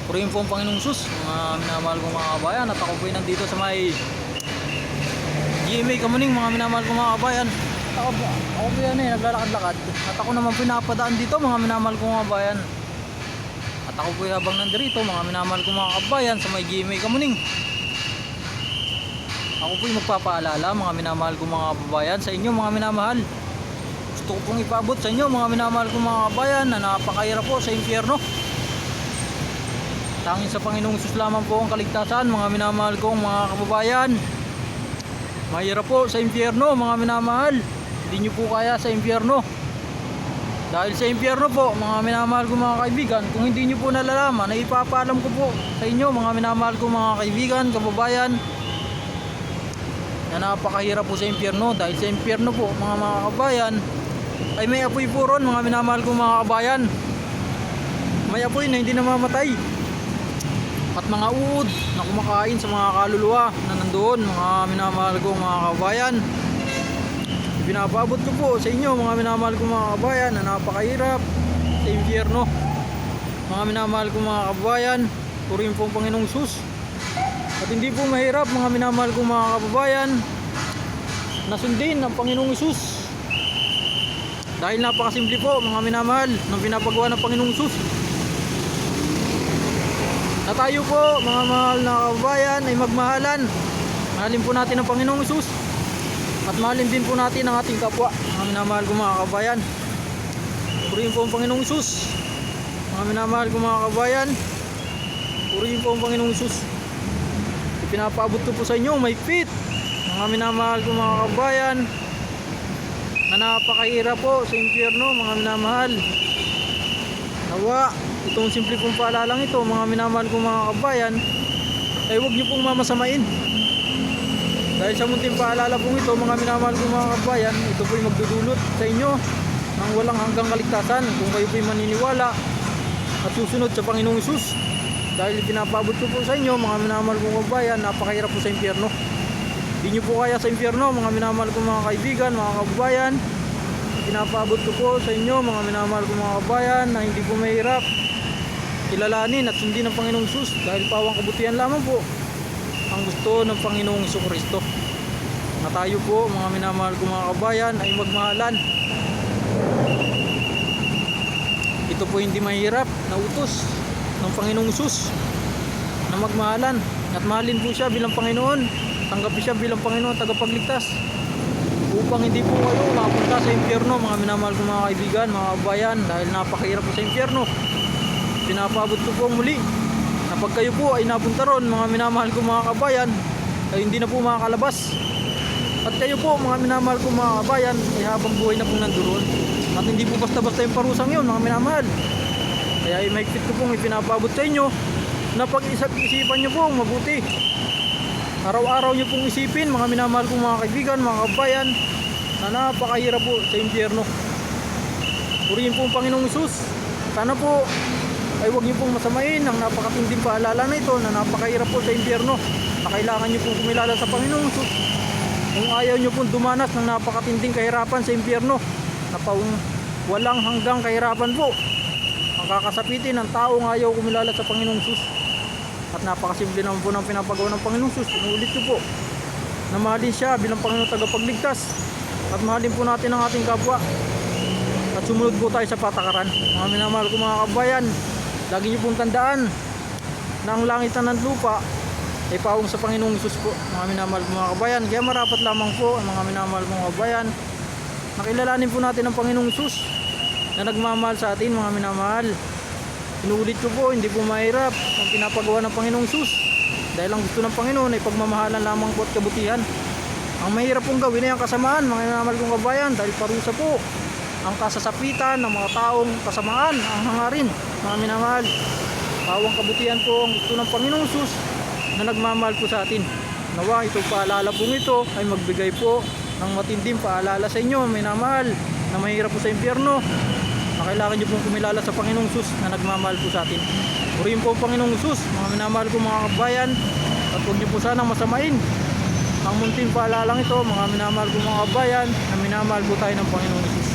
Purihin po ang Panginoong Sus, mga minamahal kong mga kabayan. At ako po ay nandito sa may GMA Kamuning, mga minamahal kong mga kabayan. Ako po yan naglalakad-lakad. At ako naman po napadaan dito, mga minamahal kong mga kabayan. At ako po ay habang nandirito, mga minamahal kong mga kabayan, sa may GMA Kamuning. Ako po ay magpapaalala, mga minamahal kong mga kabayan, sa inyo mga minamahal. Gusto ko pong ipaabot sa inyo, mga minamahal kong mga kabayan, na napakahirap po sa impyerno. Tanging sa Panginoong Hesus lamang po ang kaligtasan, mga minamahal kong mga kababayan. Mahirap po sa impyerno, mga minamahal. Hindi nyo po kaya sa impyerno. Dahil sa impyerno po, mga minamahal kong mga kaibigan, kung hindi nyo po nalalaman, ay ipapaalam ko po sa inyo, mga minamahal kong mga kaibigan, kababayan, na napakahirap po sa impyerno. Dahil sa impyerno po, mga kababayan, ay may apoy po ron, mga minamahal kong mga kababayan. May apoy na hindi namamatay. At mga uod na kumakain sa mga kaluluwa na nandoon, mga minamahal kong mga kababayan. Pinapaabot ko po sa inyo, mga minamahal kong mga kababayan, na napakahirap sa impyerno. Mga minamahal kong mga kababayan, purihin po ang Panginoong Hesus. At hindi po mahirap, mga minamahal kong mga kababayan, na sundin ang Panginoong Hesus. Dahil napakasimple po, mga minamahal, ng pinapagawa ng Panginoong Hesus. Na tayo po, mga mahal na kababayan, ay magmahalan. Mahalin po natin ang Panginoong Hesus. At mahalin din po natin ang ating kapwa, mga minamahal kong mga kababayan. Purihin po ang Panginoong Hesus. Mga minamahal kong mga kababayan, purihin po ang Panginoong Hesus. Ipinapaabot ko po sa inyo, may fit, mga minamahal kong mga kababayan, na napakahirap po sa impyerno, mga minamahal. Nawa, itong simple pong paalalang ito, mga minamahal kong mga kabayan, ay huwag nyo pong mamasamain. Dahil sa munting paalala pong ito, mga minamahal kong mga kabayan, ito po'y magdudulot sa inyo ng walang hanggang kaligtasan kung kayo po'y maniniwala at susunod sa Panginoong Hesus. Dahil pinapabot ko po sa inyo, mga minamahal kong kabayan, napakahirap po sa impyerno. Hindi nyo po kaya sa impyerno, mga minamahal kong mga kaibigan, mga kababayan. Pinapabot ko po sa inyo, mga minamahal kong mga kabayan, na hindi po mahirap kilalanin at sundin ng Panginoong Hesus. Dahil pawang kabutihan lamang po ang gusto ng Panginoong Hesukristo. Na tayo po, mga minamahal kong mga kabayan, ay magmahalan. Ito po hindi mahirap na utos ng Panginoong Hesus, na magmahalan at mahalin po siya bilang Panginoon. Tanggapin siya bilang Panginoon tagapagligtas, upang hindi po kayo mapunta sa impyerno, mga minamahal kong mga kaibigan, mga kabayan. Dahil napakahirap po sa impyerno. Pinapabot ko po muli na pag kayo po ay napunta ron, mga minamahal kong mga kabayan, ay hindi na po makakalabas. At kayo po, mga minamahal kong mga kabayan, ay habang buhay na po nandoon. At hindi po basta-basta yung parusang yun, mga minamahal. Kaya ay maigpit ko pong ipinapabot sa inyo na pag-isipan nyo po mabuti. Araw-araw nyo pong isipin, mga minamahal kong mga kaibigan, mga kabayan, na napakahirap po sa impyerno. Purihin po ang Panginoong Hesus. Sana po ay huwag nyo pong masamain ang napakatinding paalala na ito, na napakahirap po sa impyerno, na kailangan nyo pong kumilala sa Panginoong Hesus. Kung ayaw nyo pong dumanas ng napakatinding kahirapan sa impyerno, na walang hanggang kahirapan po ang kakasapitin ng taong ayaw kumilala sa Panginoong Hesus. At napakasimple naman po ng pinapagawa ng Panginoong Hesus. Inuulit ko po na mahalin siya bilang Panginoon tagapagligtas, at mahalin po natin ang ating kapwa, at sumunod po tayo sa patakaran. Mga minamahal ko mga kabayan, lagi niyo pong tandaan na ang langit na ng lupa ay pawong sa Panginoong Hesus po, mga minamahal ko mga kabayan. Kaya marapat lamang po, mga minamahal ko mga kabayan, nakilalanin po natin ang Panginoong Hesus na nagmamahal sa atin, mga minamahal. Inuulit ko po, hindi po mahirap ang pinapagawa ng Panginoong Hesus, dahil ang gusto ng Panginoon ay pagmamahalan lamang po at kabutihan. Ang mahirap pong gawin ay ang kasamaan, mga minamahal kong kabayan, dahil parusa po ang kasasapitan ng mga taong kasamaan, ang hangarin, mga minamahal. Pawang kabutihan po ang gusto ng Panginoong Hesus na nagmamahal po sa atin. Nawa, itong paalala pong ito ay magbigay po ng matinding paalala sa inyo, minamahal, na mahirap po sa impyerno, na kailangan nyo pong kumilala sa Panginoong Hesus na nagmamahal po sa atin. Purihin po ang Panginoong Hesus, mga minamahal ko mga kabayan, at huwag nyo po sanang masamain ang munting paalalang ito, mga minamahal ko mga kabayan, na minamahal po tayo ng Panginoong Hesus.